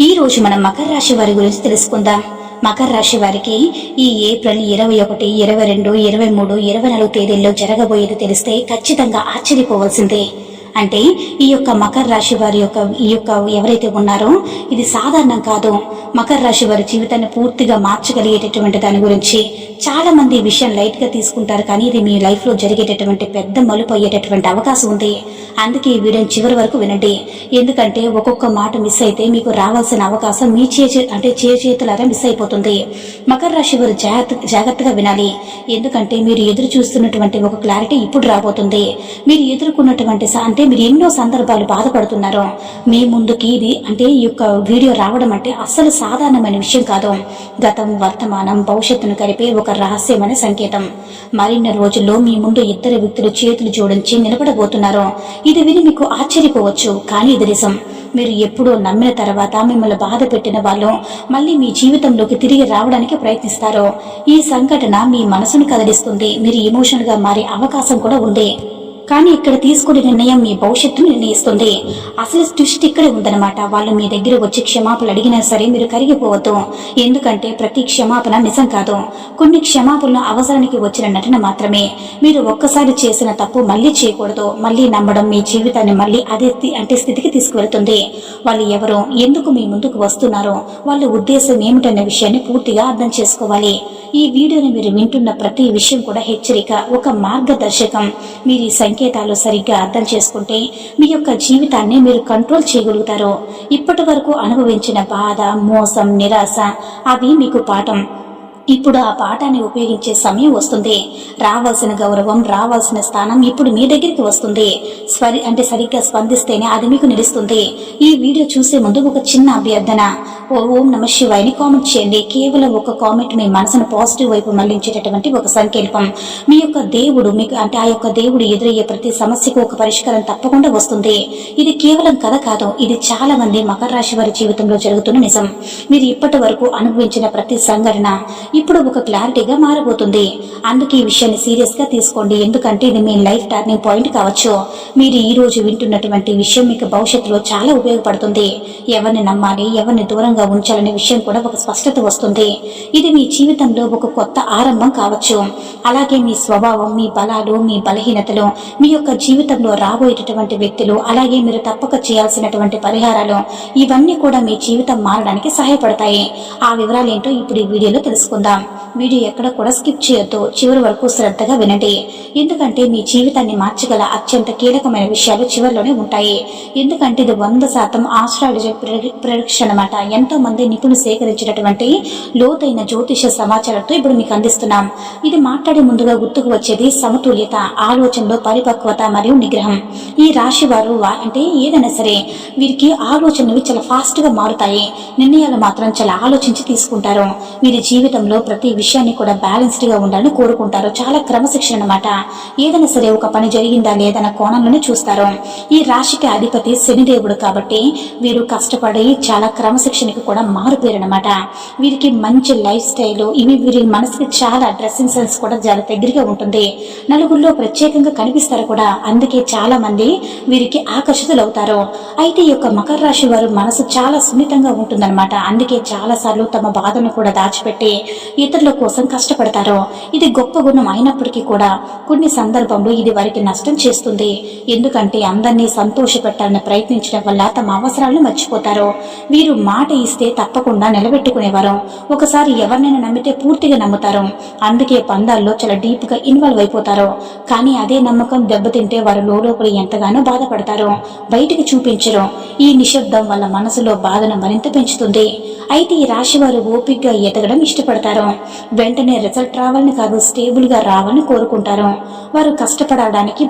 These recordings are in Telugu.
ఈ రోజు మనం మకర రాశి వారి గురించి తెలుసుకుందాం. మకర రాశి వారికి ఈ ఏప్రిల్ 21, 22, 23, 24 తేదీల్లో జరగబోయేది తెలిస్తే ఖచ్చితంగా ఆశ్చర్యపోవాల్సిందే. అంటే ఈ యొక్క మకర రాశి వారి యొక్క ఎవరైతే ఉన్నారో ఇది సాధారణం కాదు. మకర రాశి వారి జీవితాన్ని పూర్తిగా మార్చగలిగేటటువంటి దాని గురించి చాలా మంది ఈ విషయం లైట్ గా తీసుకుంటారు, కానీ ఇది మీ లైఫ్ లో జరిగేటటువంటి పెద్ద మలుపు అయ్యేటటువంటి అవకాశం ఉంది. అందుకే ఈ వీడియోని చివరి వరకు వినండి. ఎందుకంటే ఒక్కొక్క మాట మిస్ అయితే మీకు రావాల్సిన అవకాశం మీ చేతులారా మిస్ అయిపోతుంది. మకర రాశి వారు జాగ్రత్తగా వినాలి. ఎందుకంటే మీరు ఎదురు చూస్తున్నటువంటి ఒక క్లారిటీ ఇప్పుడు రాబోతుంది. మీరు ఎదుర్కొన్నటువంటి మీరు ఎన్నో సందర్భాలు బాధపడుతున్నారో మీ ముందుకి ఇది ఈ యొక్క వీడియో రావడం అంటే అస్సలు సాధారణమైన విషయం కాదు. గతం, వర్తమానం, భవిష్యత్తును కలిపే ఒక రహస్యమైన సంకేతం. మరిన్ని రోజుల్లో మీ ముందు ఇద్దరు వ్యక్తులు చేతులు జోడించి నిలబడబోతున్నారు. ఇది విని మీకు ఆశ్చర్యపోవచ్చు, కానీ ఇది నిజం. మీరు ఎప్పుడో నమ్మిన తర్వాత మిమ్మల్ని బాధ పెట్టిన వాళ్ళు మళ్ళీ మీ జీవితంలోకి తిరిగి రావడానికి ప్రయత్నిస్తారు. ఈ సంఘటన మీ మనసును కదిలిస్తుంది. మీరు ఎమోషనల్ గా మారే అవకాశం కూడా ఉంది. కానీ ఇక్కడ తీసుకునే నిర్ణయం మీ భవిష్యత్తును నిర్ణయిస్తుంది. అసలు ట్విస్ట్ ఇక్కడే ఉందన్నమాట. వాళ్ళు మీ దగ్గర వచ్చి క్షమాపణలు అడిగినా సరే మీరు కరిగిపోవద్దు. ఎందుకంటే ప్రతి క్షమాపణ నిజం కాదు. కొన్ని క్షమాపణలు అవసరానికి వచ్చిన నటన మాత్రమే. మీరు ఒక్కసారి చేసిన తప్పు మళ్ళీ చేయకూడదు. మళ్ళీ నమ్మడం మీ జీవితాన్ని మళ్ళీ అదే స్థితికి తీసుకువెళ్తుంది. వాళ్ళు ఎవరో, ఎందుకు మీ ముందుకు వస్తున్నారో, వాళ్ళ ఉద్దేశం ఏమిటన్న విషయాన్ని పూర్తిగా అర్థం చేసుకోవాలి. ఈ వీడియోని మీరు వింటున్న ప్రతి విషయం కూడా హెచ్చరిక, ఒక మార్గదర్శకం. మీరు ఈ సంకేతాలు సరిగ్గా అర్థం చేసుకుంటే మీ యొక్క జీవితాన్ని మీరు కంట్రోల్ చేయగలుగుతారు. ఇప్పటి వరకు అనుభవించిన బాధ, మోసం, నిరాశ అవి మీకు పాఠం. ఇప్పుడు ఆ పాఠాన్ని ఉపయోగించే సమయం వస్తుంది. రావాల్సిన గౌరవం, రావాల్సిన స్థానం ఇప్పుడు మీ దగ్గరికి వస్తుంది. సరిగ్గా స్పందిస్తేనే అది మీకు నిలుస్తుంది. ఈ వీడియో చూసే ముందు ఒక చిన్న అభ్యర్థన. ఓం నమ శివాయని కామెంట్ చేయండి. కేవలం ఒక కామెంట్ మీ మనసును పాజిటివ్ వైపు మళ్లించేటటువంటి ఒక సంకల్పం. మీ యొక్క దేవుడు మీకు ఆ యొక్క దేవుడు ఎదురయ్యే ప్రతి సమస్యకు ఒక పరిష్కారం తప్పకుండా వస్తుంది. ఇది కేవలం కథ కాదు, ఇది చాలా మంది మకర రాశి వారి జీవితంలో జరుగుతున్న నిజం. మీరు ఇప్పటి వరకు అనుభవించిన ప్రతి సంఘటన ఇప్పుడు ఒక క్లారిటీగా మారబోతుంది. అందుకే ఈ విషయాన్ని సీరియస్ గా తీసుకోండి. ఎందుకంటే ఇది మీ లైఫ్ టర్నింగ్ పాయింట్ కావచ్చు. మీరు ఈ రోజు వింటున్నటువంటి విషయం మీకు భవిష్యత్తులో చాలా ఉపయోగపడుతుంది. ఎవరిని నమ్మాలి, ఎవరిని దూరంగా ఉంచాలనే విషయం కూడా ఒక స్పష్టత వస్తుంది. ఇది మీ జీవితంలో ఒక కొత్త ఆరంభం కావచ్చు. అలాగే మీ స్వభావం, మీ బలాలు, మీ బలహీనతలు, మీ యొక్క జీవితంలో రాబోయేటటువంటి వ్యక్తులు, అలాగే మీరు తప్పక చేయాల్సినటువంటి పరిహారాలు, ఇవన్నీ కూడా మీ జీవితం మారడానికి సహాయపడతాయి. ఆ వివరాలు ఏంటో ఇప్పుడు ఈ వీడియోలో తెలుసుకుందాం. వీడియో ఎక్కడ కూడా స్కిప్ చేయొద్దు. చివరి వరకు శ్రద్ధగా వినండి. ఎందుకంటే మీ జీవితాన్ని మార్చగల అత్యంత కీలకమైన విషయాలు చివరిలోనే ఉంటాయి. ఎందుకంటే ఇది 100% ఆస్ట్రాలజీ ప్రెడిక్షన్ అన్నమాట. ఎంతో మంది నిపుణులు సేకరించినటువంటి లోతైన జ్యోతిష సమాచారంతో ఇప్పుడు మీకు అందిస్తున్నాం. ఇది మాట్లాడే ముందుగా గుర్తుకు వచ్చేది సమతుల్యత, ఆలోచనలో పరిపక్వత మరియు నిగ్రహం. ఈ రాశి వారు ఏదైనా సరే వీరికి ఆలోచనలు చాలా ఫాస్ట్ గా మారుతాయి. నిర్ణయాలు మాత్రం చాలా ఆలోచించి తీసుకుంటారు. వీరి జీవితంలో ప్రతి విషయాన్ని కూడా బ్యాలెన్స్డ్ గా ఉండాలని కోరుకుంటారు. చాలా క్రమశిక్షణ అన్నమాట. ఏదైనా సరే ఒక పని జరిగిందా లేదన్న కోణంలోనే చూస్తారు. ఈ రాశికి అధిపతి శనిదేవుడు కాబట్టి వీరు కష్టపడి చాలా క్రమశిక్షణకి కూడా మారుపేరనమాట. వీరికి మంచి లైఫ్ స్టైల్, ఇవి వీరి మనసుకి చాలా డ్రెస్సింగ్ సెన్స్ కూడా చాలా దగ్గరగా ఉంటుంది. నలుగురిలో ప్రత్యేకంగా కనిపిస్తారు కూడా. అందుకే చాలా మంది వీరికి ఆకర్షితులవుతారు. అయితే ఈ యొక్క మకర రాశి వారు మనసు చాలా సున్నితంగా ఉంటుందన్నమాట. అందుకే చాలా సార్లు తమ బాధను కూడా దాచిపెట్టి ఇతరుల కోసం కష్టపడతారు. ఇది గొప్ప గుణం అయినప్పటికీ కూడా కొన్ని సందర్భంలో ఇది వారికి నష్టం చేస్తుంది. ఎందుకంటే అందరినీ సంతోష పెట్టాలని ప్రయత్నించడం వల్ల తమ అవసరాలను మర్చిపోతారు. వీరు మాట ఇస్తే తప్పకుండా నిలబెట్టుకునేవారు. ఒకసారి ఎవరినైనా నమ్మితే పూర్తిగా నమ్ముతారు. అందుకే పందాల్లో చాలా డీప్ గా ఇన్వాల్వ్ అయిపోతారు. కానీ అదే నమ్మకం దెబ్బతింటే వారు లోపల ఎంతగానో బాధపడతారు. బయటికి చూపించరు. ఈ నిశ్శబ్దం వాళ్ళ మనసులో బాధను మరింత పెంచుతుంది. అయితే ఈ రాశి వారు ఓపికగా ఎదగడం ఇష్టపడతారు. వెంటనే రిజల్ట్ రావాలని కాదు, స్టేబుల్ గా రావాలని కోరుకుంటారు. వారు కష్టపడడానికి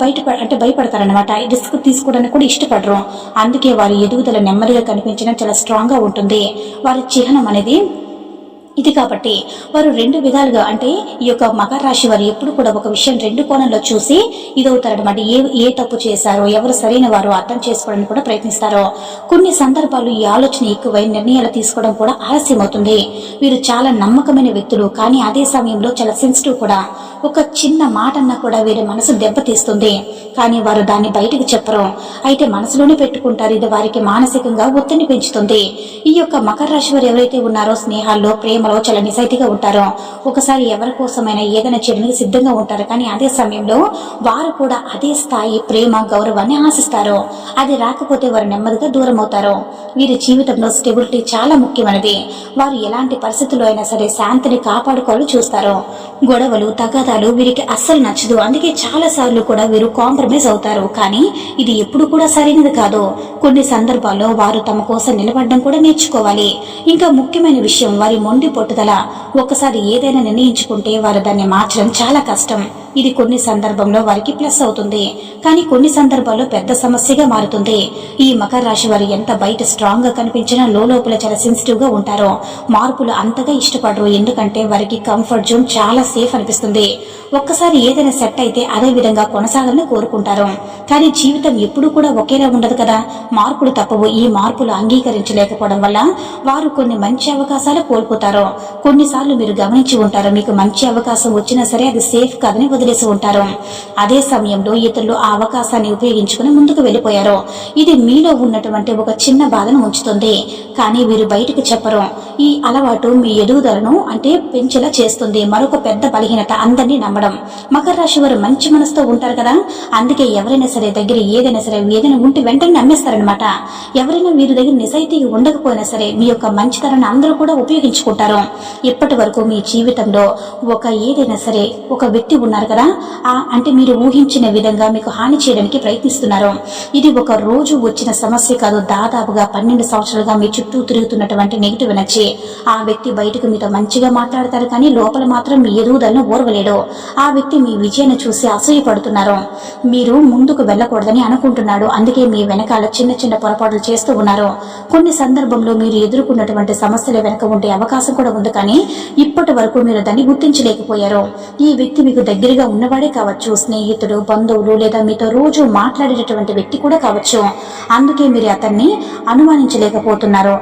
భయపడతారనమాట. రిస్క్ తీసుకోవడానికి కూడా ఇష్టపడరు. అందుకే వారి ఎదుగుదల నెమ్మదిగా కనిపించడం చాలా స్ట్రాంగ్ గా ఉంటుంది. వారి చిహ్నం అనేది ఇది కాబట్టి వారు రెండు విధాలుగా అంటే ఈ యొక్క మకర రాశి వారు ఎప్పుడు కూడా ఒక విషయం రెండు కోణంలో చూసి ఇదవుతారనమాట. ఏ తప్పు చేశారో ఎవరు సరైన వారు అర్థం చేసుకోవడానికి కూడా ప్రయత్నిస్తారో. కొన్ని సందర్భాలు ఈ ఆలోచన ఎక్కువై నిర్ణయాలు తీసుకోవడం కూడా ఆలస్యం అవుతుంది. వీరు చాలా నమ్మకమైన వ్యక్తులు, కానీ అదే సమయంలో చాలా సెన్సిటివ్ కూడా. ఒక చిన్న మాట అన్నా కూడా వీరి మనసు దెబ్బతీస్తుంది, కానీ వారు దాన్ని బయటికి చెప్పరు. అయితే మనసులోనే పెట్టుకుంటారు. ఇది వారికి మానసికంగా ఒత్తిడిని పెంచుతుంది. ఈ యొక్క మకర రాశి వారు ఎవరైతే ఉన్నారో స్నేహాల్లో ప్రేమలో చాలా నిజాయితీగా ఉంటారో, ఒకసారి ఎవరి కోసమైనా ఏదైనా చేయడానికి సిద్ధంగా ఉంటారు. కానీ అదే సమయంలో వారు కూడా అదే స్థాయి ప్రేమ గౌరవాన్ని ఆశిస్తారు. అది రాకపోతే వారు నెమ్మదిగా దూరం అవుతారు. వీరి జీవితంలో స్టెబిలిటీ చాలా ముఖ్యమైనది. వారు ఎలాంటి పరిస్థితుల్లో అయినా సరే శాంతిని కాపాడుకోవాలని చూస్తారు. గొడవలు తగాదాలు వీరికి అస్సలు నచ్చదు. అందుకే చాలా సార్లు కూడా వీరు కాంప్రమైజ్ అవుతారు. కానీ ఇది ఎప్పుడు కూడా సరైనది కాదు. కొన్ని సందర్భాల్లో వారు తమ కోసం నిలబడడం కూడా నేర్చుకోవాలి. ఇంకా ముఖ్యమైన విషయం వారి మొండి పట్టుదల. ఒకసారి ఏదైనా నిర్ణయించుకుంటే వారు దాన్ని మార్చడం చాలా కష్టం. ఇది కొన్ని సందర్భంలో వారికి ప్లస్ అవుతుంది, కానీ కొన్ని సందర్భాల్లో పెద్ద సమస్యగా మారుతుంది. ఈ మకర రాశి వారు ఎంత బయట స్ట్రాంగ్ గా కనిపించినా లోపల చాలా సెన్సిటివ్ గా ఉంటారు. మార్పులు అంతగా ఇష్టపడరు, ఎందుకంటే వారికి కంఫర్ట్ జోన్ చాలా సేఫ్ అనిపిస్తుంది. ఒక్కసారి ఏదైనా సెట్ అయితే అదే విధంగా కొనసాగాలని కోరుకుంటారు. కానీ జీవితం ఎప్పుడూ కూడా ఒకేలా ఉండదు కదా. మార్పులు తప్పవు. ఈ మార్పులు అంగీకరించలేకపోవడం వల్ల వారు కొన్ని మంచి అవకాశాలు కోల్పోతారు. కొన్నిసార్లు మీరు గమనించి ఉంటారు, మీకు మంచి అవకాశం వచ్చినా సరే అది సేఫ్ కాదని వదిలేసి ఉంటారు. అదే సమయంలో ఇతరులు ఆ అవకాశాన్ని ఉపయోగించుకుని ముందుకు వెళ్ళిపోయారు. ఇది మీలో ఉన్నటువంటి ఒక చిన్న బాధను ఉంచుతుంది, కానీ వీరు బయటకు చెప్పరు. ఈ అలవాటు మీ ఎదుగుదలను అంటే పెంచేలా చేస్తుంది. మరొక పెద్ద బలహీనత అందరినీ నమ్మడం. మకర రాశి వారు మంచి మనసుతో ఉంటారు కదా, అందుకే ఎవరైనా సరే దగ్గర ఏదైనా ఉంటే వెంటనే నమ్మేస్తారనమాట. ఎవరైనా వీరి దగ్గర నిజాయితీగా ఉండకపోయినా సరే మీ యొక్క మంచితనాన్ని అందరూ కూడా ఉపయోగించుకుంటారు. ఇప్పటి వరకు మీ జీవితంలో ఏదైనా సరే ఒక వ్యక్తి ఉన్నారు కదా, అంటే మీరు ఊహించిన విధంగా మీకు హాని చేయడానికి ప్రయత్నిస్తున్నారు. ఇది ఒక రోజు వచ్చిన సమస్య కాదు. దాదాపుగా 12 సంవత్సరాలుగా మీ చుట్టూ తిరుగుతున్నటువంటి నెగిటివ్ ఎనర్జీ. ఆ వ్యక్తి బయటకు మీతో మంచిగా మాట్లాడతారు, కానీ లోపల మాత్రం మీ ఎదుగుదలను ఓర్వలేడు. ఆ వ్యక్తి మీ విజయాన్ని చూసి అసూయపడుతున్నారు. మీరు ముందుకు వెళ్ళకూడదని అనుకుంటున్నాడు. అందుకే మీ వెనకాల చిన్న చిన్న పొరపాట్లు చేస్తూ ఉన్నారు. కొన్ని సందర్భంలో మీరు ఎదుర్కొన్నటువంటి సమస్యల వెనక ఉండే అవకాశం కూడా ఉంది, కానీ ఇప్పటి వరకు మీరు దాన్ని గుర్తించలేకపోయారు. ఈ వ్యక్తి మీకు దగ్గరగా ఉన్నవాడే కావచ్చు, స్నేహితుడు, బంధువులు, లేదా మీతో రోజు మాట్లాడేటటువంటి వ్యక్తి కూడా కావచ్చు. అందుకే మీరు అతన్ని అనుమానించలేకపోతున్నారు.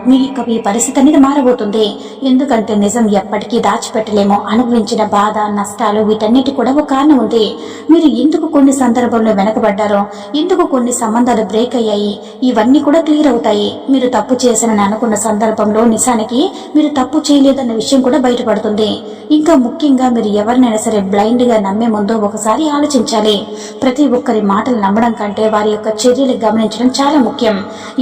మీ పరిస్థితి అనేది మారబోతుంది. ఎందుకంటే నిజం ఎప్పటికీ దాచిపెట్టలేము. అనుభవించిన బాధ, నష్టాలు వీటన్నిటి కూడా ఒక కారణం ఉంది. మీరు ఎందుకు కొన్ని సందర్భంలో వెనకబడ్డారో, ఎందుకు కొన్ని సంబంధాలు బ్రేక్ అయ్యాయి, ఇవన్నీ కూడా క్లియర్ అవుతాయి. మీరు తప్పు చేశానని అనుకున్న సందర్భంలో నిజానికి మీరు తప్పు చేయలేదన్న విషయం కూడా బయటపడుతుంది. ఇంకా ముఖ్యంగా మీరు ఎవరినైనా సరే బ్లైండ్ గా నమ్మే ముందు ఒకసారి ఆలోచించాలి. ప్రతి ఒక్కరి మాటలు నమ్మడం కంటే వారి యొక్క చర్యలు గమనించడం చాలా ముఖ్యం.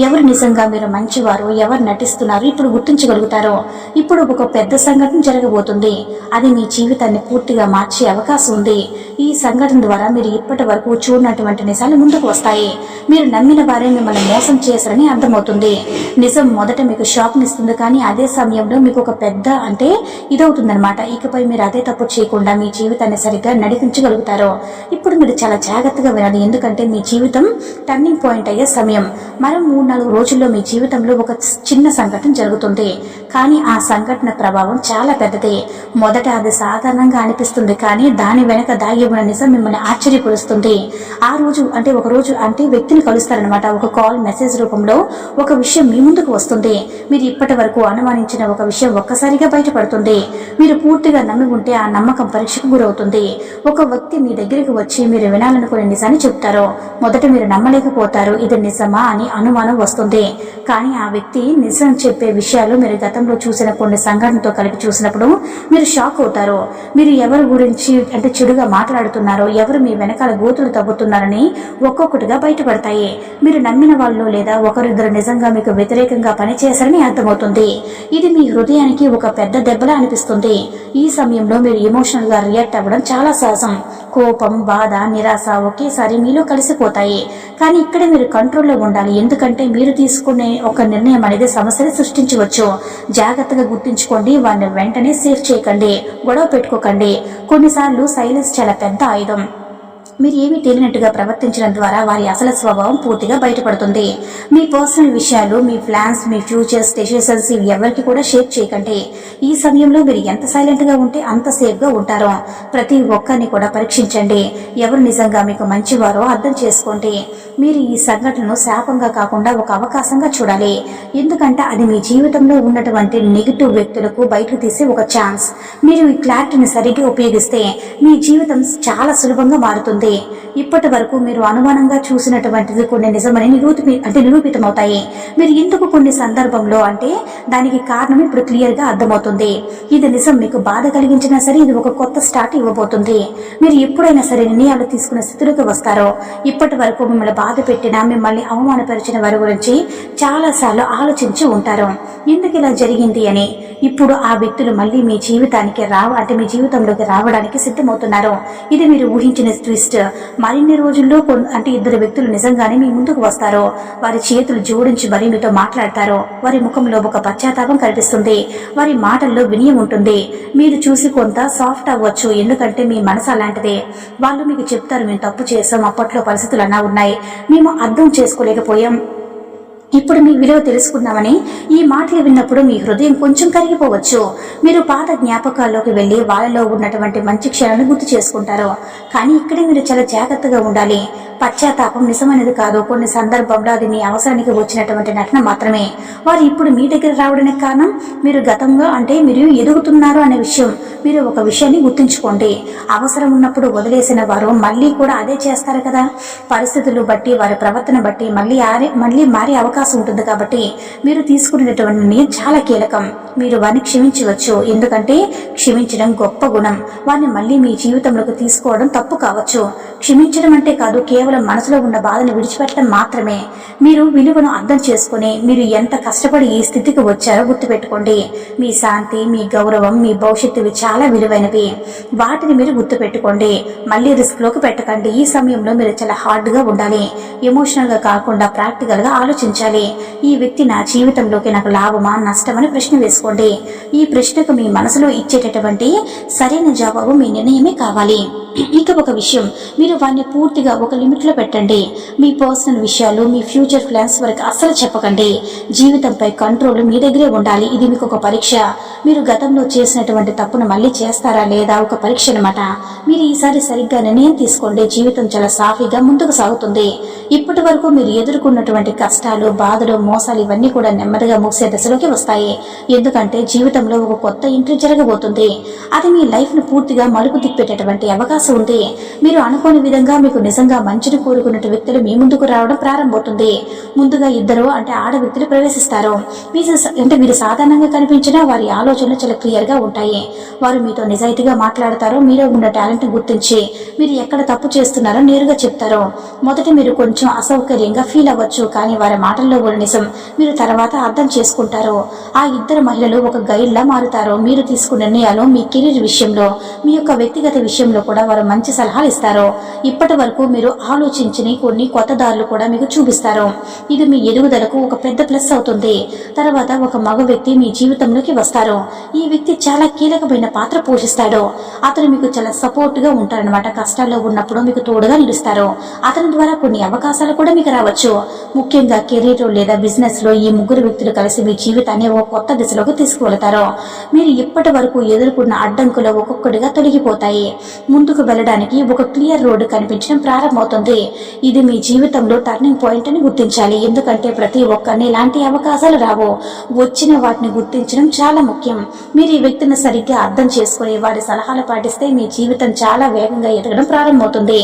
ఎవరు నిజంగా మీరు మంచివారు, ఎవరు నటిస్తున్నారు ఇప్పుడు గుర్తించగలుగుతారు. ఇప్పుడు ఒక పెద్ద సంఘటన జరగబోతుంది. అది మీ జీవితాన్ని పూర్తిగా మార్చే అవకాశం ఉంది. ఈ సంఘటన ద్వారా మీరు ఇప్పటి వరకు చూడనటువంటి నిజాలు ముందుకు వస్తాయి. మీరు నమ్మిన వారే మిమ్మల్ని మోసం చేశారని అర్థమవుతుంది. నిజం మొదట మీకు షాక్ నిస్తుంది, కానీ అదే సమయంలో మీకు ఒక పెద్ద ఇదవుతుందన్నమాట. ఇకపై మీరు అదే తప్పు చేయకుండా మీ జీవితాన్ని సరిగ్గా నడిపించగలుగుతారు. ఇప్పుడు మీరు చాలా జాగ్రత్తగా వినాలి, ఎందుకంటే మీ జీవితం టర్నింగ్ పాయింట్ అయ్యే సమయం. మరో 3-4 రోజుల్లో మీ జీవితంలో ఒక చిన్న సంఘటన జరుగుతుంది, కానీ ఆ సంఘటన ప్రభావం చాలా పెద్దది. మొదట అది సాధారణంగా అనిపిస్తుంది, కానీ దాని వెనక దాగి ఉన్న నిజం మిమ్మల్ని ఆశ్చర్యపరుస్తుంది. ఒక రోజు వ్యక్తిని కలుస్తారనమాట. ఒక కాల్, మెసేజ్ రూపంలో ఒక విషయం మీ ముందుకు వస్తుంది. మీరు ఇప్పటి వరకు అనుమానించిన ఒక విషయం ఒక్కసారిగా బయటపడుతుంది. మీరు పూర్తిగా నమ్మి ఉంటే ఆ నమ్మకం పరీక్షకు గురవుతుంది. ఒక వ్యక్తి మీ దగ్గరికి వచ్చి మీరు వినాలనుకునే నిజాన్ని చెప్తారు. మొదట మీరు నమ్మలేకపోతారు, ఇది నిజమా అని అనుమానం వస్తుంది. కానీ ఆ వ్యక్తి నిజం చెప్పే విషయాలు మీరు గతంలో చూసిన కొన్ని సంఘటనతో కలిపి చూసినప్పుడు మీరు షాక్ అవుతారు. మీరు ఎవరి గురించి చెడుగా మాట్లాడుతున్నారో, ఎవరు మీ వెనకాల గోతులు తవ్వుతున్నారని ఒక్కొక్కటిగా బయటపడతాయి. మీరు నమ్మిన వాళ్ళు లేదా ఒకరిద్దరు నిజంగా మీకు వ్యతిరేకంగా పనిచేశారని అర్థమవుతుంది. ఇది మీ హృదయానికి ఒక పెద్ద దెబ్బలా అనిపిస్తుంది. ఈ సమయంలో మీరు ఎమోషనల్ గా రియాక్ట్ అవ్వడం చాలా సహజం. కోపం, బాధ, నిరాశ ఒకేసారి మీలో కలిసిపోతాయి. కానీ ఇక్కడ మీరు కంట్రోల్లో ఉండాలి, ఎందుకంటే మీరు తీసుకునే ఒక నిర్ణయం అనేది సమస్యని సృష్టించవచ్చు. జాగ్రత్తగా గుర్తుంచుకోండి, వారిని వెంటనే సేఫ్ చేయకండి, గొడవ పెట్టుకోకండి. కొన్నిసార్లు సైలెన్స్ చాలా పెద్ద ఆయుధం. మీరు ఏమీ తెలియనట్టుగా ప్రవర్తించడం ద్వారా వారి అసలు స్వభావం పూర్తిగా బయటపడుతుంది. మీ పర్సనల్ విషయాలు, మీ ప్లాన్స్, మీ ఫ్యూచర్స్ డెసిషన్స్ ఇవి ఎవరికి కూడా షేర్ చేయకండి. ఈ సమయంలో మీరు ఎంత సైలెంట్ గా ఉంటే అంత సేఫ్ గా ఉంటారో. ప్రతి ఒక్కరిని కూడా పరీక్షించండి. ఎవరు నిజంగా మీకు మంచివారో అర్థం చేసుకోండి. మీరు ఈ సంఘటనను శాపంగా కాకుండా ఒక అవకాశంగా చూడాలి. ఎందుకంటే అది మీ జీవితంలో ఉన్నటువంటి నెగిటివ్ వ్యక్తులకు బయటకు తీసే ఒక ఛాన్స్. మీరు ఈ క్లారిటీని సరిగ్గా ఉపయోగిస్తే మీ జీవితం చాలా సులభంగా మారుతుంది. ఇప్పటి వరకు మీరు అనుమానంగా చూసినటువంటిది కొన్ని నిజమని నిరూపితమవుతాయి. మీరు ఎందుకు కొన్ని సందర్భంలో అంటే దానికి కారణం ఇప్పుడు క్లియర్ గా అర్థమవుతుంది. ఇది నిజం మీకు బాధ కలిగించినా సరే ఇది ఒక కొత్త స్టార్ట్ ఇవ్వబోతుంది. మీరు ఎప్పుడైనా సరే నిర్ణయాలు తీసుకునే స్థితిలోకి వస్తారో. ఇప్పటి వరకు మిమ్మల్ని బాధ పెట్టినా, మిమ్మల్ని అవమానపరిచిన వారి గురించి చాలా సార్లు ఆలోచించి ఉంటారు, ఎందుకు ఇలా జరిగింది అని. ఇప్పుడు ఆ వ్యక్తులు మళ్ళీ మీ జీవితానికి మీ జీవితంలోకి రావడానికి సిద్ధమవుతున్నారు. ఇది మీరు ఊహించిన ట్విస్ట్. మరిన్ని రోజుల్లో ఇద్దరు వ్యక్తులు నిజంగానే మీ ముందుకు వస్తారు. వారి చేతులు జోడించి మరీ మీతో మాట్లాడతారు. వారి ముఖంలో ఒక పశ్చాత్తాపం కనిపిస్తుంది. వారి మాటల్లో వినయం ఉంటుంది. మీరు చూసి కొంత సాఫ్ట్ అవ్వచ్చు, ఎందుకంటే మీ మనసు అలాంటిదే. వాళ్ళు మీకు చెప్తారు, మేము తప్పు చేసాం, అప్పట్లో పరిస్థితులు అన్నా ఉన్నాయి, మేము అర్థం చేసుకోలేకపోయాం, ఇప్పుడు మీ విలువ తెలుసుకుందామని. ఈ మాటలు విన్నప్పుడు మీ హృదయం కొంచెం కరిగిపోవచ్చు. మీరు పాత జ్ఞాపకాల్లోకి వెళ్లి వాళ్ళలో ఉన్నటువంటి మంచి క్షణాలను గుర్తు చేసుకుంటారు. కానీ ఇక్కడే మీరు చాలా జాగ్రత్తగా ఉండాలి. పశ్చాత్తాపం నిజమైనది కాదు. కొన్ని సందర్భంలో అది మీ అవసరానికి వచ్చినటువంటి నటన మాత్రమే. వారు ఇప్పుడు మీ దగ్గర రావడానికి కారణం మీరు గతంలో మీరు ఎదుగుతున్నారు అనే విషయం. మీరు ఒక విషయాన్ని గుర్తుంచుకోండి. అవసరం ఉన్నప్పుడు వదిలేసిన వారు మళ్ళీ కూడా అదే చేస్తారు కదా. పరిస్థితులు బట్టి, వారి ప్రవర్తన బట్టి మళ్ళీ మారే అవకాశం ఉంటుంది. కాబట్టి మీరు తీసుకునేటువంటి నిర్ణయం చాలా కీలకం. మీరు వారిని క్షమించవచ్చు, ఎందుకంటే క్షమించడం గొప్ప గుణం. వారిని మళ్ళీ మీ జీవితంలోకి తీసుకోవడం తప్పు కావచ్చు. క్షమించడం అంటే కాదు, కేవలం మనసులో ఉన్న బాధను విడిచిపెట్టడం మాత్రమే. మీరు విలువను అర్థం చేసుకుని మీరు ఎంత కష్టపడి ఈ స్థితికి వచ్చారో గుర్తుపెట్టుకోండి. మీ శాంతి, మీ గౌరవం, మీ భవిష్యత్తు చాలా విలువైనవి. వాటిని మీరు గుర్తుపెట్టుకోండి. మళ్ళీ రిస్క్ లోకి పెట్టకండి. ఈ సమయంలో మీరు చాలా హార్డ్ గా ఉండాలి. ఎమోషనల్ గా కాకుండా ప్రాక్టికల్ గా ఆలోచించాలి. ఈ వ్యక్తి నా జీవితంలోకి నాకు లాభమా నష్టమని ప్రశ్న వేసుకోండి. ఈ ప్రశ్నకు మీ మనసులో ఇచ్చేటటువంటి సరైన జవాబు మీ నిర్ణయమే కావాలి. ఇక ఒక విషయం, మీరు వారిని పూర్తిగా ఒక లిమిట్ లో పెట్టండి. మీ పర్సనల్ విషయాలు, మీ ఫ్యూచర్ ప్లాన్స్ వరకు అస్సలు చెప్పకండి. జీవితంపై కంట్రోల్ మీ దగ్గరే ఉండాలి. ఇది మీకు ఒక పరీక్ష. మీరు గతంలో చేసినటువంటి తప్పును మళ్ళీ చేస్తారా లేదా ఒక పరీక్ష అన్నమాట. మీరు ఈసారి సరిగ్గా నిర్ణయం తీసుకోండి. జీవితం చాలా సాఫీగా ముందుకు సాగుతుంది. ఇప్పటి వరకు మీరు ఎదుర్కొన్నటువంటి కష్టాలు, బాధలు, మోసాలు ఇవన్నీ కూడా నెమ్మదిగా ముగిసే దశలోకి వస్తాయి. ఎందుకంటే జీవితంలో ఒక కొత్త ఎంట్రీ జరగబోతుంది. అది మీ లైఫ్ ను పూర్తిగా మలుపు తిప్పేటటువంటి అవకాశం ఉంది. మీరు అనుకోని విధంగా మీకు నిజంగా మంచిని కోరుకున్న వ్యక్తులు మీ ముందుకు రావడం ప్రారంభమవుతుంది. ముందుగా ఇద్దరు ఆడ వ్యక్తులు ప్రవేశిస్తారు. మీరు సాధారణంగా కనిపించినా వారి ఆలోచనలు చాలా క్లియర్ గా ఉంటాయి. వారు మీతో నిజాయితీగా మాట్లాడతారు. మీలో ఉన్న టాలెంట్ గుర్తించి మీరు ఎక్కడ తప్పు చేస్తున్నారో నేరుగా చెప్తారు. మొదట మీరు కొంచెం అసౌకర్యంగా ఫీల్ అవ్వచ్చు, కానీ వారి మాటల్లో ఉన్న నిజం మీరు తర్వాత అర్థం చేసుకుంటారు. ఆ ఇద్దరు మహిళలు ఒక గైడ్ లా మారుతారు. మీరు తీసుకున్న నిర్ణయాలు, మీ కెరీర్ విషయంలో, మీ యొక్క వ్యక్తిగత విషయంలో కూడా వారు మంచి సలహాలు ఇస్తారు. ఇప్పటి వరకు మీరు ఆలోచించని కొన్ని కొత్త దారులు కూడా మీకు చూపిస్తారు. ఇది మీ ఎదుగుదలకు ఒక పెద్ద ప్లస్ అవుతుంది. తర్వాత ఒక మగ వ్యక్తి మీ జీవితంలోకి వస్తారు. ఈ వ్యక్తి చాలా కీలకమైన పాత్ర పోషిస్తాడు. అతను మీకు చాలా సపోర్ట్ గా ఉంటారనమాట. కష్టాల్లో ఉన్నప్పుడు మీకు తోడుగా నిలుస్తారు. అతని ద్వారా కొన్ని అవకాశాలు కూడా మీకు రావచ్చు. ముఖ్యంగా కెరీర్ లేదా బిజినెస్ లో ఈ ముగ్గురు వ్యక్తులు కలిసి మీ జీవితాన్ని ఒక కొత్త దిశలోకి తీసుకువెళతారు. మీరు ఇప్పటి వరకు ఎదుర్కొన్న అడ్డంకులు ఒక్కొక్కటిగా తొలగిపోతాయి. ముందుకు వెళ్ళడానికి ఒక క్లియర్ రోడ్డు కనిపించడం ప్రారంభమవుతుంది. ఇది మీ జీవితంలో టర్నింగ్ పాయింట్ అని గుర్తించాలి. ఎందుకంటే ప్రతి ఒక్కరిని ఇలాంటి అవకాశాలు రావు. వచ్చిన వాటిని గుర్తించడం చాలా ముఖ్యం. మీరు ఈ వ్యక్తిని సరిగ్గా అర్థం చేసుకుని వారి సలహాలు పాటిస్తే మీ జీవితం చాలా వేగంగా ఎదగడం ప్రారంభమవుతుంది.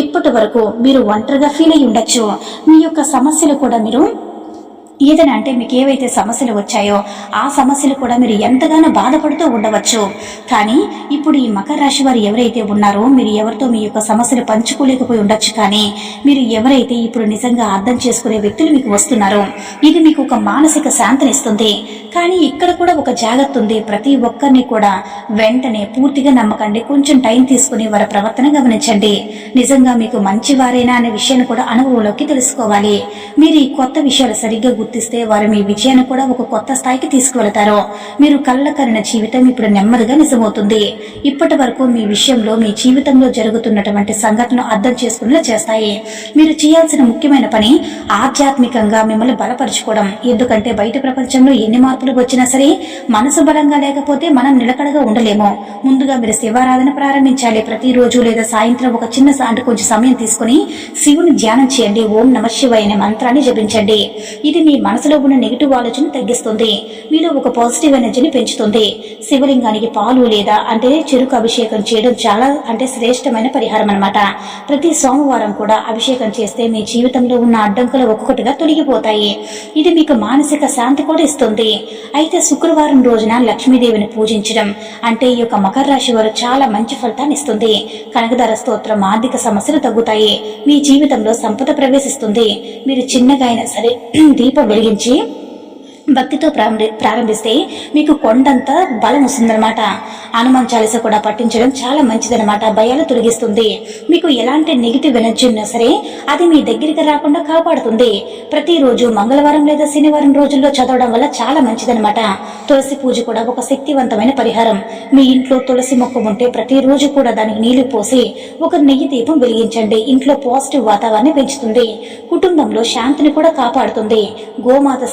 ఇప్పటి వరకు మీరు ఒంటరిగా ఫీల్ అయి ఉండొచ్చు. మీ యొక్క సమస్యలు కూడా మీరు ఏదైనా మీకు ఏవైతే సమస్యలు వచ్చాయో ఆ సమస్యలు కూడా మీరు ఎంతగానో బాధపడుతూ ఉండవచ్చు. కానీ ఇప్పుడు ఈ మకర రాశి వారు ఎవరైతే ఉన్నారో మీరు ఎవరితో మీ యొక్క సమస్యలు పంచుకోలేకపోయి ఉండొచ్చు. కానీ మీరు ఎవరైతే ఇప్పుడు నిజంగా అర్థం చేసుకునే వ్యక్తులు మీకు వస్తున్నారో ఇది మీకు ఒక మానసిక శాంతినిస్తుంది. కానీ ఇక్కడ కూడా ఒక జాగ్రత్త ఉంది. ప్రతి ఒక్కరిని కూడా వెంటనే పూర్తిగా నమ్మకండి. కొంచెం టైం తీసుకుని వారి ప్రవర్తన గమనించండి. నిజంగా మీకు మంచి వారేనా అనే విషయాన్ని కూడా అనుభవంలోకి తెలుసుకోవాలి. మీరు ఈ కొత్త విషయాలు సరిగ్గా గుర్తిస్తే వారు మీ విజయాన్ని కూడా ఒక కొత్త స్థాయికి తీసుకువెళతారు. మీరు కళ్ళ కరిన జీవితం ఇప్పుడు నెమ్మదిగా నిజమవుతుంది. ఇప్పటి వరకు మీ విషయంలో మీ జీవితంలో జరుగుతున్నటువంటి సంఘటనలు అర్థం చేసుకునేలా చేస్తాయి. మీరు చేయాల్సిన ముఖ్యమైన పని ఆధ్యాత్మికంగా మిమ్మల్ని బలపరుచుకోవడం. ఎందుకంటే బయట ప్రపంచంలో ఎన్ని మార్పులు వచ్చినా సరే మనసు బలంగా లేకపోతే మనం నిలకడగా ఉండలేము. ముందుగా మీరు శివారాధన ప్రారంభించాలి. ప్రతిరోజు లేదా సాయంత్రం ఒక చిన్న కొంచెం సమయం తీసుకుని శివుని ధ్యానం చేయండి. ఓం నమ శివాయ అనే మంత్రాన్ని జపించండి. ఇది మీ మనసులో ఉన్న నెగిటివ్ ఆలోచన తగ్గిస్తుంది. మీలో ఒక పాజిటివ్ ఎనర్జీని పెంచుతుంది. శివలింగానికి పాలు లేదా చెరుకు అభిషేకం చేయడం చాలా శ్రేష్టమైన పరిహారం అన్నమాట. ప్రతి సోమవారం కూడా అభిషేకం చేస్తే మీ జీవితంలో ఉన్న అడ్డంకులు ఒక్కొక్కటిగా తొలగిపోతాయి. ఇది మీకు మానసిక శాంతి కూడా ఇస్తుంది. అయితే శుక్రవారం రోజున లక్ష్మీదేవిని పూజించడం ఈ యొక్క మకర రాశి వారు చాలా మంచి ఫలితాన్ని ఇస్తుంది. కనకదార స్తోత్రం ఆర్థిక సమస్యలు తగ్గుతాయి. మీ జీవితంలో సంపద ప్రవేశిస్తుంది. మీరు చిన్నగా అయినా సరే దీపం వెలిగించి భక్తితో ప్రారంభిస్తే మీకు కొండంత బలం వస్తుందన్నమాట. హనుమాన్ చాలీస కూడా పఠించడం చాలా మంచిదన్నమాట. భయాలు తొలగిస్తుంది. మీకు ఎలాంటి నెగిటివ్ ఎనర్జీ ఉన్నా సరే అది మీ దగ్గరికి రాకుండా కాపాడుతుంది. ప్రతిరోజు మంగళవారం లేదా శనివారం రోజుల్లో చదవడం వల్ల చాలా మంచిదన్నమాట. తులసి పూజ కూడా ఒక శక్తివంతమైన పరిహారం. మీ ఇంట్లో తులసి మొక్క ఉంటే ప్రతిరోజు కూడా దానికి నీళ్లు పోసి ఒక నెయ్యి దీపం వెలిగించండి. ఇంట్లో పాజిటివ్ వాతావరణాన్ని పెంచుతుంది. కుటుంబంలో శాంతిని కూడా కాపాడుతుంది. గోమాత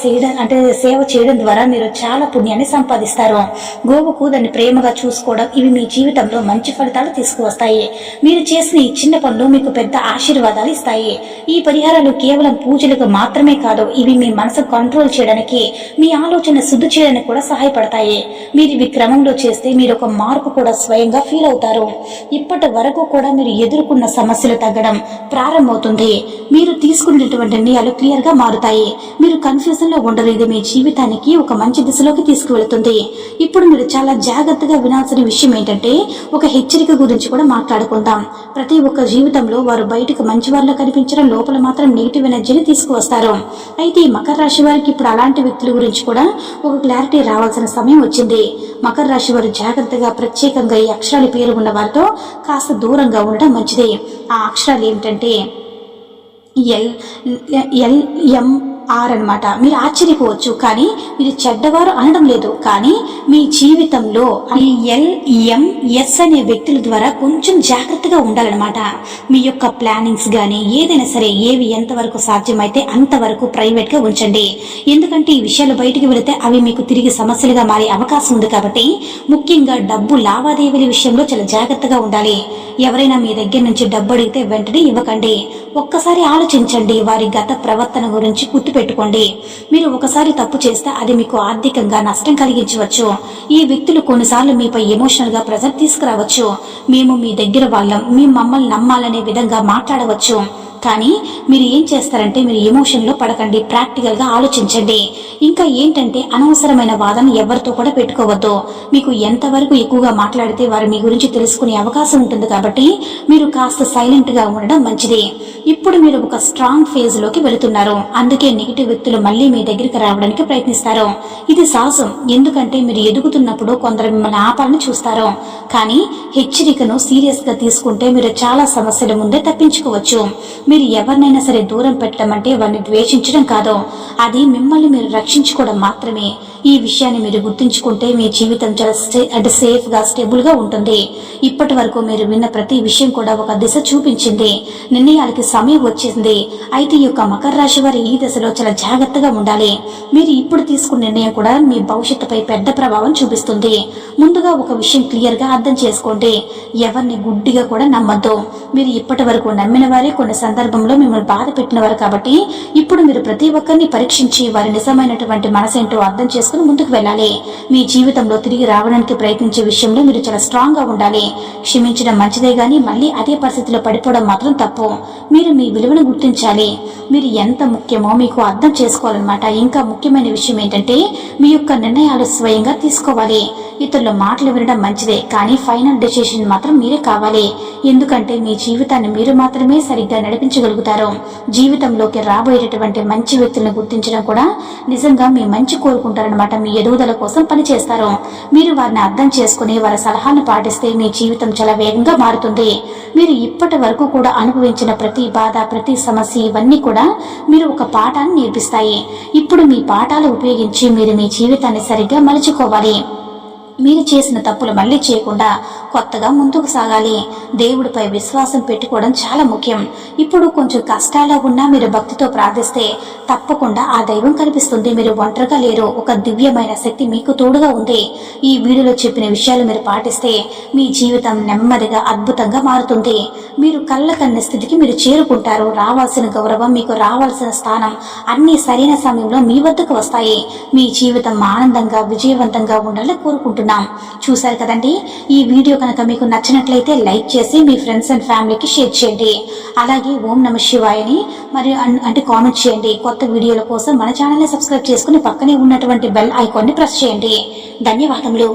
సేవ చేయడం ద్వారా మీరు చాలా పుణ్యాన్ని సంపాదిస్తారు. గోవుకు దాన్ని ప్రేమగా చూసుకోవడం ఇవి మీ జీవితంలో మంచి ఫలితాలు తీసుకువస్తాయి. మీరు చేసిన ఈ చిన్న పనులు మీకు పెద్ద ఆశీర్వాదాలు ఇస్తాయి. ఈ పరిహారాలు కేవలం పూజలకు మాత్రమే కాదు, ఇవి మీ మనసు కంట్రోల్ చేయడానికి, మీ ఆలోచన శుద్ధి చేయడానికి కూడా సహాయపడతాయి. మీరు ఇవి క్రమంలో చేస్తే మీరు ఒక మార్పు కూడా స్వయంగా ఫీల్ అవుతారు. ఇప్పటి వరకు కూడా మీరు ఎదుర్కొన్న సమస్యలు తగ్గడం ప్రారంభమవుతుంది. మీరు తీసుకునేటువంటి నిర్ణయాలు క్లియర్ గా మారుతాయి. మీరు కన్ఫ్యూజన్ లో ఉండరు. ఇది మీ జీవితానికి ఒక మంచి దిశలోకి తీసుకువెళుతుంది. ఇప్పుడు మీరు చాలా జాగ్రత్తగా వినాల్సిన విషయం ఏంటంటే ఒక హెచ్చరిక గురించి కూడా మాట్లాడుకుందాం. ప్రతి ఒక్క జీవితంలో వారు బయటకు మంచి వారిలో కనిపించడం లోపల మాత్రం నెగిటివ్ ఎనర్జీని తీసుకువస్తారు. అయితే ఈ మకర రాశి వారికి ఇప్పుడు అలాంటి వ్యక్తుల గురించి కూడా ఒక క్లారిటీ రావాల్సిన సమయం వచ్చింది. మకర రాశి వారు జాగ్రత్తగా ప్రత్యేకంగా ఈ అక్షరాల పేరు ఉన్న వారితో కాస్త దూరంగా ఉండడం మంచిది. ఆ అక్షరాలు ఏమిటంటే LMR అన్నమాట. మీరు ఆశ్చర్యపోవచ్చు, కానీ మీరు చెడ్డవారు అనడం లేదు. కానీ మీ జీవితంలో ఈ LMS అనే వ్యక్తుల ద్వారా కొంచెం జాగ్రత్తగా ఉండాలన్నమాట. మీ యొక్క ప్లానింగ్స్ గానీ ఏదైనా సరే ఏవి ఎంతవరకు సాధ్యమైతే అంతవరకు ప్రైవేట్ గా ఉంచండి. ఎందుకంటే ఈ విషయాలు బయటికి వెళితే అవి మీకు తిరిగి సమస్యలుగా మారే అవకాశం ఉంది. కాబట్టి ముఖ్యంగా డబ్బు లావాదేవీల విషయంలో చాలా జాగ్రత్తగా ఉండాలి. ఎవరైనా మీ దగ్గర నుంచి డబ్బు అడిగితే వెంటనే ఇవ్వకండి. ఒక్కసారి ఆలోచించండి. వారి గత ప్రవర్తన గురించి గుర్తుపెట్టుకోండి. మీరు ఒకసారి తప్పు చేస్తే అది మీకు ఆర్థికంగా నష్టం కలిగించవచ్చు. ఈ వ్యక్తులు కొన్నిసార్లు మీపై ఎమోషనల్ గా ప్రెజర్ తీసుకురావచ్చు. మేము మీ దగ్గర వాళ్ళం, మీ మమ్మల్ని నమ్మాలనే విధంగా మాట్లాడవచ్చు. కానీ మీరు ఏం చేస్తారంటే మీరు ఎమోషన్ లో పడకండి, ప్రాక్టికల్ గా ఆలోచించండి. ఇంకా ఏంటంటే అనవసరమైన వాదన ఎవరితో కూడా పెట్టుకోవద్దు. మీకు ఎంతవరకు ఎక్కువగా మాట్లాడితే వారు మీ గురించి తెలుసుకునే అవకాశం ఉంటుంది. కాబట్టి మీరు కాస్త సైలెంట్ గా ఉండడం మంచిది. ఇప్పుడు మీరు ఒక స్ట్రాంగ్ ఫేజ్ లోకి వెళుతున్నారు. అందుకే నెగిటివ్ వ్యక్తులు మళ్ళీ మీ దగ్గరికి రావడానికి ప్రయత్నిస్తారు. ఇది సహజం. ఎందుకంటే మీరు ఎదుగుతున్నప్పుడు కొందరు మిమ్మల్ని ఆపాలని చూస్తారు. కానీ హెచ్చరికను సీరియస్ గా తీసుకుంటే మీరు చాలా సమస్యల ముందే తప్పించుకోవచ్చు. మీరు ఎవరినైనా సరే దూరం పెట్టడం అంటే వారిని ద్వేషించడం కాదు, అది మిమ్మల్ని మీరు రక్షించుకోవడం మాత్రమే. ఈ విషయాన్ని మీరు గుర్తుంచుకుంటే మీ జీవితం చాలా సేఫ్ గా స్టేబుల్ గా ఉంటుంది. ఇప్పటి వరకు మీరు విన్న ప్రతి విషయం కూడా ఒక దిశ చూపించింది. నిర్ణయాలకి సమయం వచ్చింది. అయితే ఈ యొక్క మకర రాశి వారి ఈ దశలో చాలా జాగ్రత్తగా ఉండాలి. మీరు ఇప్పుడు తీసుకున్న నిర్ణయం కూడా మీ భవిష్యత్తుపై పెద్ద ప్రభావం చూపిస్తుంది. ముందుగా ఒక విషయం క్లియర్ గా అర్థం చేసుకోండి. ఎవరిని గుడ్డిగా కూడా నమ్మద్దు. మీరు ఇప్పటి వరకు నమ్మిన వారే కొన్ని సందర్భంలో మిమ్మల్ని బాధ పెట్టినవారు. కాబట్టి ఇప్పుడు మీరు ప్రతి ఒక్కరిని పరీక్షించి వారి నిజమైనటువంటి మనసేంటో అర్థం చేసుకుని ముందుకు వెళ్ళాలి. మీ జీవితంలో తిరిగి రావడానికి ప్రయత్నించే విషయంలో మీరు చాలా స్ట్రాంగ్ గా ఉండాలి. క్షమించడం మంచిదే గానీ మళ్ళీ అదే పరిస్థితిలో పడిపోవడం మాత్రం తప్పు. మీరు మీ విలువను గుర్తించాలి. మీరు ఎంత ముఖ్యమో మీకు అర్థం చేసుకోవాలన్నమాట. ఇంకా ముఖ్యమైన విషయం ఏంటంటే మీ యొక్క నిర్ణయాలు స్వయంగా తీసుకోవాలి. ఇతరుల మాటలు వినడం మంచిదే, కానీ ఫైనల్ డెసిషన్ మాత్రం మీరే కావాలి. ఎందుకంటే మీ జీవితాన్ని మీరు మాత్రమే సరిగ్గా నడిపించగలుగుతారు. జీవితంలోకి రాబోయేటటువంటి మంచి వ్యక్తులను గుర్తించడం కూడా నిజంగా మీ మంచి కోరుకుంటారనమాట. మీ ఎదుగుదల కోసం పనిచేస్తారు. మీరు వారిని అర్థం చేసుకుని వారి సలహాలను పాటిస్తే మీ జీవితం చాలా వేగంగా మారుతుంది. మీరు ఇప్పటి వరకు కూడా అనుభవించిన ప్రతి బాధ, ప్రతి సమస్య ఇవన్నీ కూడా మీరు ఒక పాఠాన్ని నేర్పిస్తాయి. ఇప్పుడు మీ పాఠాలు ఉపయోగించి మీరు మీ జీవితాన్ని సరిగ్గా మలుచుకోవాలి. మీరు చేసిన తప్పులు మళ్ళీ చేయకుండా కొత్తగా ముందుకు సాగాలి. దేవుడిపై విశ్వాసం పెట్టుకోవడం చాలా ముఖ్యం. ఇప్పుడు కొంచెం కష్టాల్లో ఉన్నా మీరు భక్తితో ప్రార్థిస్తే తప్పకుండా ఆ దైవం కనిపిస్తుంది. మీరు ఒంటరిగా లేరు. ఒక దివ్యమైన శక్తి మీకు తోడుగా ఉంది. ఈ వీడియోలో చెప్పిన విషయాలు మీరు పాటిస్తే మీ జీవితం నెమ్మదిగా అద్భుతంగా మారుతుంది. మీరు కళ్ళ కన్న స్థితికి మీరు చేరుకుంటారు. రావాల్సిన గౌరవం, మీకు రావాల్సిన స్థానం అన్ని సరైన సమయంలో మీ వద్దకు వస్తాయి. మీ జీవితం ఆనందంగా విజయవంతంగా ఉండాలని కోరుకుంటున్నాను. చూశారు కదండి. ఈ వీడియో కనుక మీకు నచ్చినట్లయితే లైక్ చేసి మీ ఫ్రెండ్స్ అండ్ ఫ్యామిలీకి షేర్ చేయండి. అలాగే ఓం నమ శివాయని మరియు అంటే కామెంట్ చేయండి. కొత్త వీడియోల కోసం మన ఛానల్ని సబ్స్క్రైబ్ చేసుకుని పక్కనే ఉన్నటువంటి బెల్ ఐకాన్ని ప్రెస్ చేయండి. ధన్యవాదములు.